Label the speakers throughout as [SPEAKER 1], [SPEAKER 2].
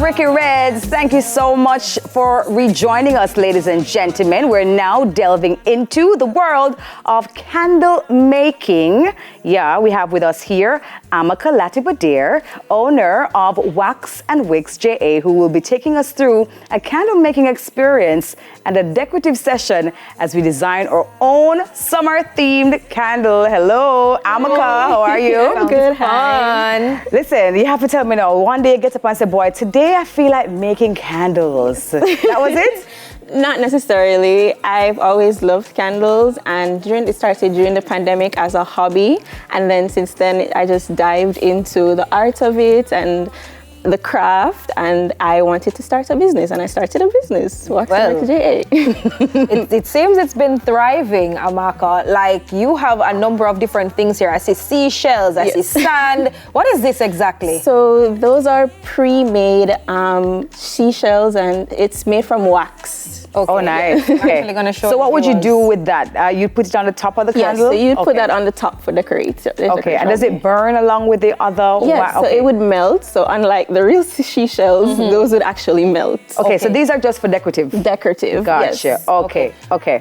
[SPEAKER 1] Ricky Reds. Thank you so much for rejoining us, ladies and gentlemen. We're now delving into the world of candle making. Yeah, we have with us here Amaka Latibeaudiere, owner of Wax and Wicks JA, who will be taking us through a candle making experience and a decorative session as we design our own summer-themed candle. Hello, Amaka. How are you?
[SPEAKER 2] I'm good. Hi.
[SPEAKER 1] Listen, you have to tell me now. One day you get up and say, boy, today I feel like making candles. That was it?
[SPEAKER 2] Not necessarily. I've always loved candles, and it started during the pandemic as a hobby, and then since then I just dived into the art of it and the craft, and I wanted to start a business, and I started a business. Wax and Wicks JA.
[SPEAKER 3] It seems it's been thriving, Amaka. Like, you have a number of different things here. I see seashells, I see sand. What is this exactly?
[SPEAKER 2] So those are pre-made seashells, and it's made from wax.
[SPEAKER 1] Okay. Oh, nice. Okay.
[SPEAKER 3] Gonna show
[SPEAKER 1] so what would you do with that? You put it on the top of the candle?
[SPEAKER 2] Yes, so you'd put that on the top for decoration.
[SPEAKER 1] Okay, and does it burn along with the other?
[SPEAKER 2] Yes, so it would melt. So unlike the real seashells, those would actually melt.
[SPEAKER 1] Okay, so these are just for decorative?
[SPEAKER 2] Decorative,
[SPEAKER 1] Gotcha.
[SPEAKER 2] yes.
[SPEAKER 1] Okay.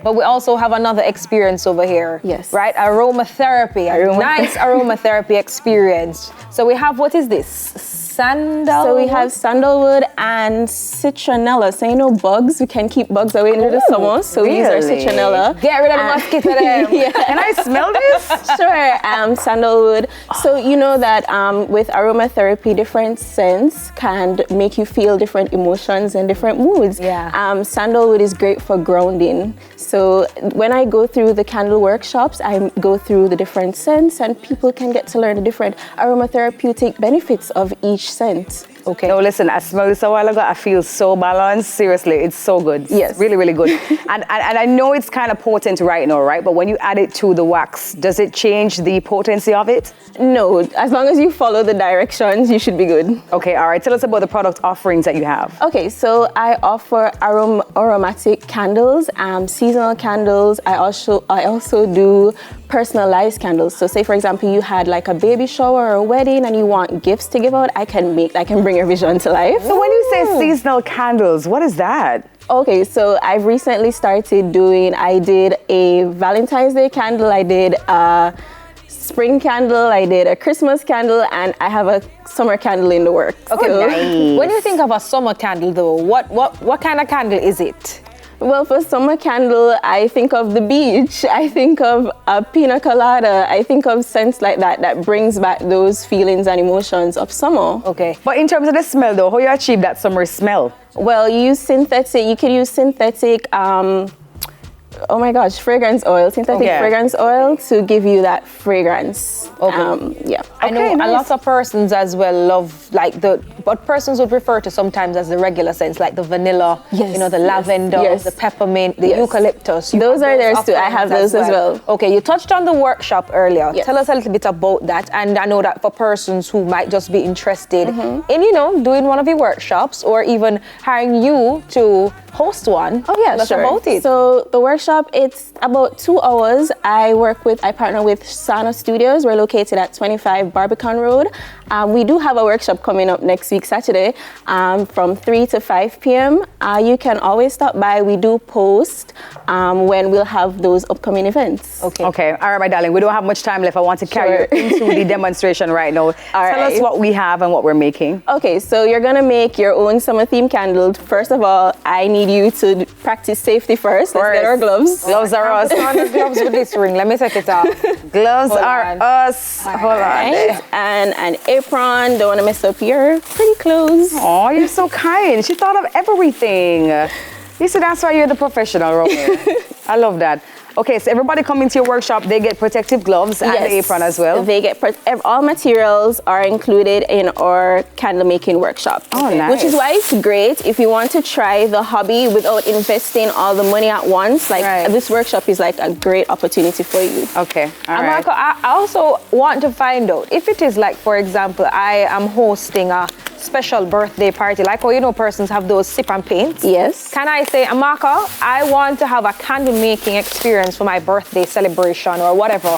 [SPEAKER 3] But we also have another experience over here.
[SPEAKER 2] Yes.
[SPEAKER 3] Right? Aromatherapy. A nice aromatherapy experience. So we have, what is this? Sandalwood?
[SPEAKER 2] So we have sandalwood and citronella. So you know bugs, we can keep bugs away into the summer. So we use our citronella.
[SPEAKER 3] Get rid of the mosquito then.
[SPEAKER 2] Yeah.
[SPEAKER 1] Can I smell this?
[SPEAKER 2] Sure, sandalwood. So you know that with aromatherapy, different scents can make you feel different emotions and different moods.
[SPEAKER 3] Yeah.
[SPEAKER 2] Sandalwood is great for grounding. So when I go through the candle workshops, I go through the different scents, and people can get to learn the different aromatherapeutic benefits of each scent.
[SPEAKER 1] Okay. No, listen, I smelled this a while ago. I feel so balanced. Seriously, it's so good.
[SPEAKER 2] Yes.
[SPEAKER 1] Really, really good. and I know it's kind of potent right now, right? But when you add it to the wax, does it change the potency of it?
[SPEAKER 2] No, as long as you follow the directions, you should be good.
[SPEAKER 1] Okay, all right. Tell us about the product offerings that you have.
[SPEAKER 2] Okay, so I offer aromatic candles, seasonal candles. I also do personalized candles. So say, for example, you had like a baby shower or a wedding and you want gifts to give out, I can bring your vision to life.
[SPEAKER 1] So when you say seasonal candles, what is that?
[SPEAKER 2] Okay, so I've recently started I did a Valentine's Day candle, I did a spring candle, I did a Christmas candle, and I have a summer candle in the works.
[SPEAKER 3] Okay,
[SPEAKER 2] so,
[SPEAKER 3] nice. When you think of a summer candle though, what kind of candle is it?
[SPEAKER 2] Well, for summer candle, I think of the beach. I think of a pina colada. I think of scents like that brings back those feelings and emotions of summer.
[SPEAKER 3] Okay.
[SPEAKER 1] But in terms of the smell though, how you achieve that summer smell?
[SPEAKER 2] Well, you use synthetic. You can use synthetic, fragrance oil. Synthetic fragrance oil to give you that fragrance.
[SPEAKER 3] Okay. I know a lot of persons as well love but persons would refer to sometimes as the regular scents, like the vanilla, the lavender, the peppermint, the eucalyptus.
[SPEAKER 2] Those are theirs too. I have those as well.
[SPEAKER 3] Okay, you touched on the workshop earlier.
[SPEAKER 2] Yes.
[SPEAKER 3] Tell us a little bit about that. And I know that for persons who might just be interested in, doing one of your workshops or even hiring you to host one.
[SPEAKER 2] Oh yeah,
[SPEAKER 3] Tell us about it.
[SPEAKER 2] So the workshop, it's about 2 hours. I partner with Sana Studios. We're located at 25 Barbican Road. We do have a workshop coming up next week, Saturday, from 3 to 5 p.m. You can always stop by. We do post when we'll have those upcoming events.
[SPEAKER 1] Okay. All right, my darling. We don't have much time left. I want to carry you into the demonstration right now. Tell us what we have and what we're making.
[SPEAKER 2] Okay, so you're going to make your own summer theme candle. First of all, I need you to practice safety first. Let's get our gloves.
[SPEAKER 1] Gloves are us.
[SPEAKER 3] Gloves with this ring. Let me take it off.
[SPEAKER 1] Gloves are us. Hold on.
[SPEAKER 2] And an apron. Don't want to mess up your pretty clothes.
[SPEAKER 1] Oh, you're so kind. She thought of everything. You see, that's why you're the professional, Romeo. I love that. Okay, so everybody coming to your workshop, they get protective gloves and the apron as well?
[SPEAKER 2] They get, all materials are included in our candle making workshop.
[SPEAKER 1] Oh, nice.
[SPEAKER 2] Which is why it's great if you want to try the hobby without investing all the money at once. This workshop is like a great opportunity for you.
[SPEAKER 1] Okay, all right.
[SPEAKER 3] Amaka, I also want to find out if it is like, for example, I am hosting a special birthday party, like persons have those sip and paints.
[SPEAKER 2] Yes.
[SPEAKER 3] Can I say, Amaka, I want to have a candle making experience for my birthday celebration or whatever.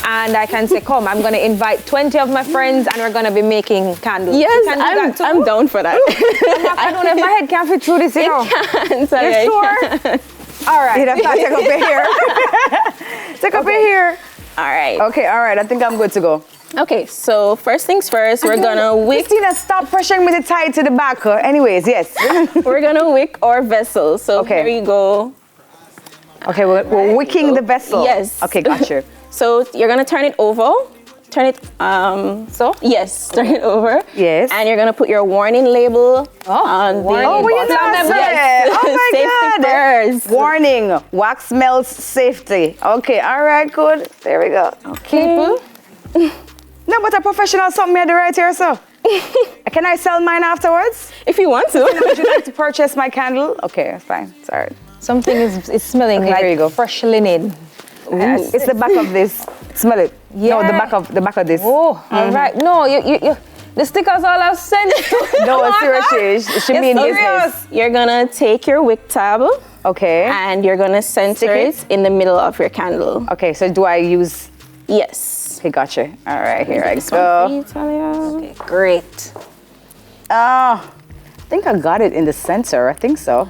[SPEAKER 3] and I can say, come, I'm going to invite 20 of my friends and we're going to be making candles.
[SPEAKER 2] Yes, I'm down for that.
[SPEAKER 3] I don't know if my head can fit through this, you know.
[SPEAKER 2] You're
[SPEAKER 3] sure? All right.
[SPEAKER 1] Take up in here. Take up in here.
[SPEAKER 2] All right.
[SPEAKER 1] Okay, all right. I think I'm good to go.
[SPEAKER 2] Okay, so first things first, we're gonna wick.
[SPEAKER 1] Christina, stop pressuring me to tie it to the back. Anyways, yes.
[SPEAKER 2] We're gonna wick our vessel. So here you go.
[SPEAKER 1] Okay, we're wicking the vessel.
[SPEAKER 2] Yes.
[SPEAKER 1] Okay, gotcha.
[SPEAKER 2] So you're gonna turn it over. Turn it,
[SPEAKER 3] so?
[SPEAKER 2] Yes, turn it over.
[SPEAKER 1] Yes.
[SPEAKER 2] And you're gonna put your warning label on the
[SPEAKER 1] warning. Oh,
[SPEAKER 2] bottom.
[SPEAKER 1] Yes. Oh my
[SPEAKER 2] Safety
[SPEAKER 1] God.
[SPEAKER 2] first.
[SPEAKER 1] Warning, wax melts safety. Okay, all right, good. There we go.
[SPEAKER 2] Okay.
[SPEAKER 1] No, but a professional something I do right here, so. Can I sell mine afterwards?
[SPEAKER 2] If you want to.
[SPEAKER 1] Would you like to purchase my candle? Okay, that's fine. Sorry.
[SPEAKER 3] Something is smelling like fresh linen.
[SPEAKER 1] Yes. It's the back of this. Smell it.
[SPEAKER 3] Yeah.
[SPEAKER 1] No, the back of this.
[SPEAKER 3] Oh, all right. No, you the stickers all have sent.
[SPEAKER 1] No, seriously. She mean business.
[SPEAKER 2] You're gonna take your wick tab.
[SPEAKER 1] Okay.
[SPEAKER 2] And you're gonna center it in the middle of your candle.
[SPEAKER 1] Okay, so do I use?
[SPEAKER 2] Yes.
[SPEAKER 1] Okay, gotcha. All right, here I go.
[SPEAKER 3] Okay, great.
[SPEAKER 1] I think I got it in the center. I think so.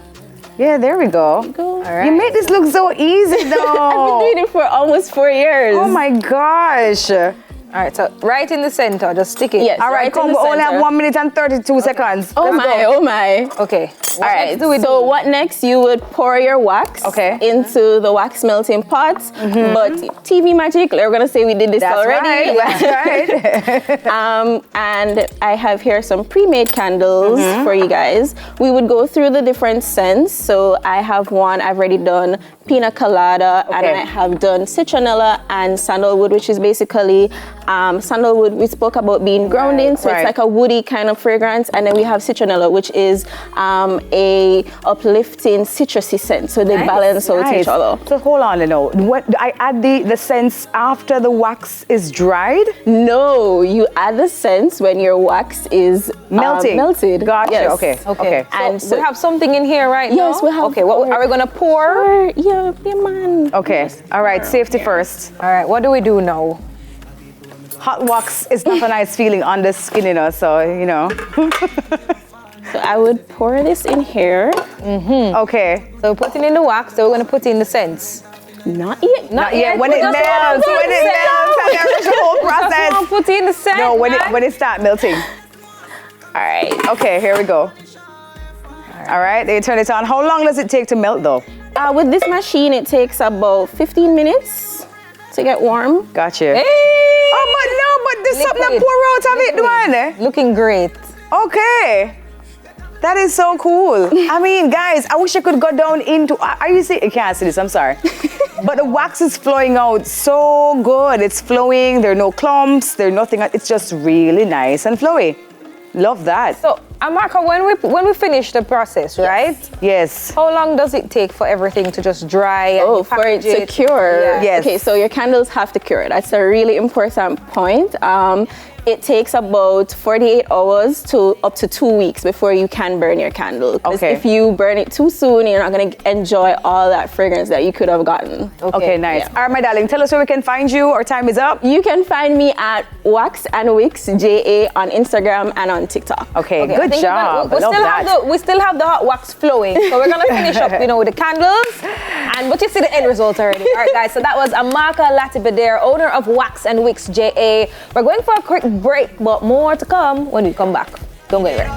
[SPEAKER 1] Yeah, there we go.
[SPEAKER 3] All right.
[SPEAKER 1] You made this look so easy, though.
[SPEAKER 2] I've been doing it for almost 4 years.
[SPEAKER 1] Oh my gosh.
[SPEAKER 3] All right, so right in the center, just stick it.
[SPEAKER 2] Yes.
[SPEAKER 1] All right, come. We only have 1 minute and 32 seconds.
[SPEAKER 2] Oh my, oh my.
[SPEAKER 3] Okay.
[SPEAKER 2] All right. So what next? You would pour your wax into the wax melting pot. But TV magic, we're gonna say we did this already.
[SPEAKER 1] That's right.
[SPEAKER 2] And I have here some pre-made candles for you guys. We would go through the different scents. So I have one. I've already done pina colada, and I have done citronella and sandalwood, which is basically sandalwood. We spoke about being grounding, so it's like a woody kind of fragrance. And then we have citronella, which is a uplifting citrusy scent. So they balance out each other.
[SPEAKER 1] So hold on, what do I add the scents after the wax is dried?
[SPEAKER 2] No, you add the scents when your wax is melted.
[SPEAKER 1] Gotcha.
[SPEAKER 2] Yes.
[SPEAKER 1] Okay.
[SPEAKER 3] And so we have something in here right now.
[SPEAKER 2] Yes, we have.
[SPEAKER 3] Okay, what are we gonna pour?
[SPEAKER 2] Yeah, man.
[SPEAKER 1] Okay. All right. Safety first.
[SPEAKER 3] All right. What do we do now?
[SPEAKER 1] Hot wax is not a nice feeling on the skin, so
[SPEAKER 2] So I would pour this in here.
[SPEAKER 1] Okay.
[SPEAKER 3] So we're putting in the wax, so we're going to put in the scents.
[SPEAKER 2] Not yet.
[SPEAKER 1] Not yet. When it melts, and there's the whole process.
[SPEAKER 3] Just put in the scent.
[SPEAKER 1] No, when it starts melting.
[SPEAKER 2] All right.
[SPEAKER 1] Okay, here we go. All right, they turn it on. How long does it take to melt, though?
[SPEAKER 2] With this machine, it takes about 15 minutes to get warm.
[SPEAKER 1] Gotcha.
[SPEAKER 3] Hey!
[SPEAKER 1] Oh, but there's something that pour out of it, man.
[SPEAKER 3] Looking great.
[SPEAKER 1] Okay. That is so cool. I mean, guys, I wish I could go down into. Are you see? You can't see this. I'm sorry, but the wax is flowing out so good. It's flowing. There are no clumps. There's nothing. It's just really nice and flowy. Love that.
[SPEAKER 3] So, Amaka, when we finish the process, right?
[SPEAKER 1] Yes.
[SPEAKER 3] How long does it take for everything to just dry? And
[SPEAKER 2] for it to cure.
[SPEAKER 3] Yeah.
[SPEAKER 1] Yes.
[SPEAKER 2] Okay, so your candles have to cure. That's a really important point. It takes about 48 hours to up to 2 weeks before you can burn your candle.
[SPEAKER 1] Okay.
[SPEAKER 2] If you burn it too soon, you're not going to enjoy all that fragrance that you could have gotten.
[SPEAKER 1] Okay, nice. All right, my darling, tell us where we can find you. Our time is up.
[SPEAKER 2] You can find me at Wax and Wicks JA on Instagram and on TikTok.
[SPEAKER 1] Okay, good job.
[SPEAKER 3] We still have the hot wax flowing, so we're gonna finish up, with the candles. But you see the end result already. All right, guys. So that was Amaka Latibeaudiere, owner of Wax and Wicks JA. We're going for a quick break, but more to come when we come back. Don't go anywhere.